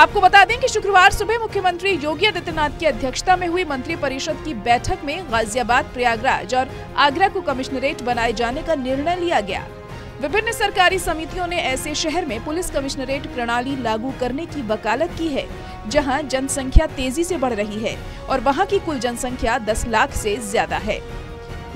आपको बता दें कि शुक्रवार सुबह मुख्यमंत्री योगी आदित्यनाथ की अध्यक्षता में हुई मंत्री परिषद की बैठक में गाजियाबाद, प्रयागराज और आगरा को कमिश्नरेट बनाए जाने का निर्णय लिया गया। विभिन्न सरकारी समितियों ने ऐसे शहर में पुलिस कमिश्नरेट प्रणाली लागू करने की वकालत की है, जहां जनसंख्या तेजी से बढ़ रही है और वहां की कुल जनसंख्या 10 लाख से ज्यादा है।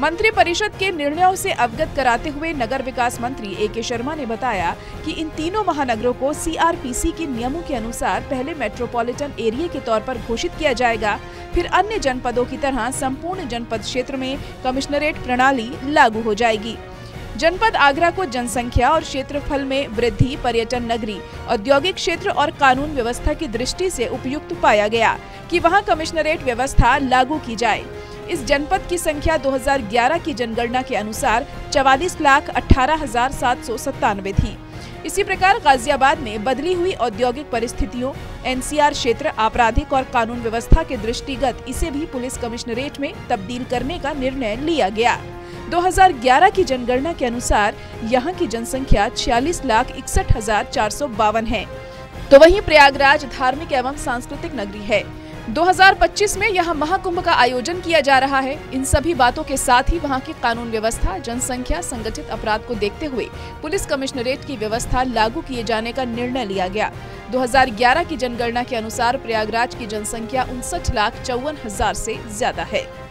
मंत्री परिषद के निर्णयों से अवगत कराते हुए नगर विकास मंत्री ए.के. शर्मा ने बताया कि इन तीनों महानगरों को सीआरपीसी के नियमों के अनुसार पहले मेट्रोपॉलिटन एरिया के तौर पर घोषित किया जाएगा, फिर अन्य जनपदों की तरह संपूर्ण जनपद क्षेत्र में कमिश्नरेट प्रणाली लागू हो जाएगी। जनपद आगरा को जनसंख्या और क्षेत्रफल में वृद्धि, पर्यटन नगरी, औद्योगिक क्षेत्र और कानून व्यवस्था की दृष्टि से उपयुक्त पाया गया कि वहां कमिश्नरेट व्यवस्था लागू की जाए। इस जनपद की संख्या 2011 की जनगणना के अनुसार 44,18,797 थी। इसी प्रकार गाजियाबाद में बदली हुई औद्योगिक परिस्थितियों, एनसीआर क्षेत्र, आपराधिक और कानून व्यवस्था के दृष्टिगत इसे भी पुलिस कमिश्नरेट में तब्दील करने का निर्णय लिया गया। 2011 की जनगणना के अनुसार यहाँ की जनसंख्या 46,61,452 है, तो वहीं प्रयागराज धार्मिक एवं सांस्कृतिक नगरी है। 2025 में यहाँ महाकुंभ का आयोजन किया जा रहा है। इन सभी बातों के साथ ही वहाँ की कानून व्यवस्था, जनसंख्या, संगठित अपराध को देखते हुए पुलिस कमिश्नरेट की व्यवस्था लागू किए जाने का निर्णय लिया गया। 2011 की जनगणना के अनुसार प्रयागराज की जनसंख्या 59,54,000 से ज्यादा है।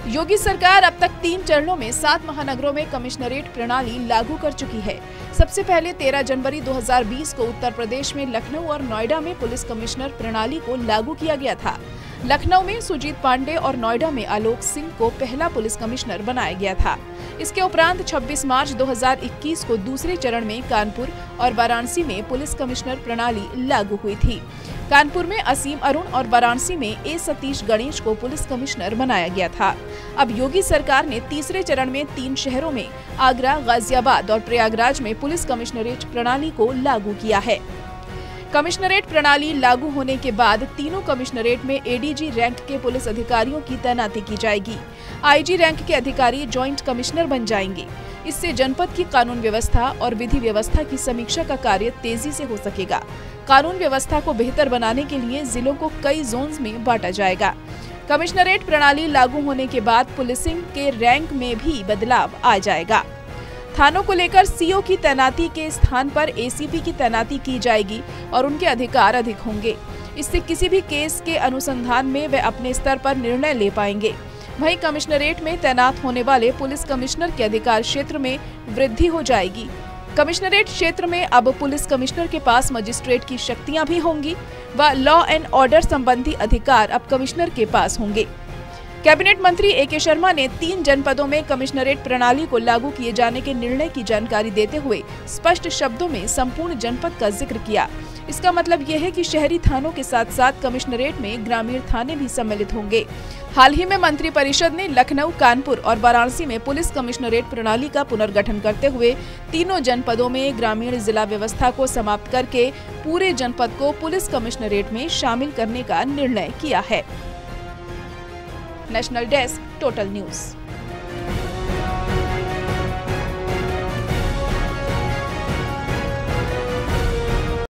योगी सरकार अब तक 3 चरणों में 7 महानगरों में कमिश्नरेट प्रणाली लागू कर चुकी है। सबसे पहले 13 जनवरी 2020 को उत्तर प्रदेश में लखनऊ और नोएडा में पुलिस कमिश्नर प्रणाली को लागू किया गया था। लखनऊ में सुजीत पांडे और नोएडा में आलोक सिंह को पहला पुलिस कमिश्नर बनाया गया था। इसके उपरांत 26 मार्च 2021 को दूसरे चरण में कानपुर और वाराणसी में पुलिस कमिश्नर प्रणाली लागू हुई थी। कानपुर में असीम अरुण और वाराणसी में ए सतीश गणेश को पुलिस कमिश्नर बनाया गया था। अब योगी सरकार ने तीसरे चरण में 3 शहरों में आगरा, गाजियाबाद और प्रयागराज में पुलिस कमिश्नरेट प्रणाली को लागू किया है। कमिश्नरेट प्रणाली लागू होने के बाद तीनों कमिश्नरेट में एडीजी रैंक के पुलिस अधिकारियों की तैनाती की जाएगी। आईजी रैंक के अधिकारी जॉइंट कमिश्नर बन जाएंगे। इससे जनपद की कानून व्यवस्था और विधि व्यवस्था की समीक्षा का कार्य तेजी से हो सकेगा। कानून व्यवस्था को बेहतर बनाने के लिए जिलों को कई जोन्स में बांटा जाएगा। कमिश्नरेट प्रणाली लागू होने के बाद पुलिसिंग के रैंक में भी बदलाव आ जाएगा। थानों को लेकर सीओ की तैनाती के स्थान पर एसीपी की तैनाती की जाएगी और उनके अधिकार अधिक होंगे। इससे किसी भी केस के अनुसंधान में वे अपने स्तर पर निर्णय ले पाएंगे। वहीं कमिश्नरेट में तैनात होने वाले पुलिस कमिश्नर के अधिकार क्षेत्र में वृद्धि हो जाएगी। कमिश्नरेट क्षेत्र में अब पुलिस कमिश्नर के पास मजिस्ट्रेट की शक्तियां भी होंगी व लॉ एंड ऑर्डर संबंधी अधिकार अब कमिश्नर के पास होंगे। कैबिनेट मंत्री ए.के. शर्मा ने 3 जनपदों में कमिश्नरेट प्रणाली को लागू किए जाने के निर्णय की जानकारी देते हुए स्पष्ट शब्दों में संपूर्ण जनपद का जिक्र किया। इसका मतलब यह है कि शहरी थानों के साथ साथ कमिश्नरेट में ग्रामीण थाने भी सम्मिलित होंगे। हाल ही में मंत्री परिषद ने लखनऊ, कानपुर और वाराणसी में पुलिस कमिश्नरेट प्रणाली का पुनर्गठन करते हुए तीनों जनपदों में ग्रामीण जिला व्यवस्था को समाप्त करके पूरे जनपद को पुलिस कमिश्नरेट में शामिल करने का निर्णय किया है। National desk, total news.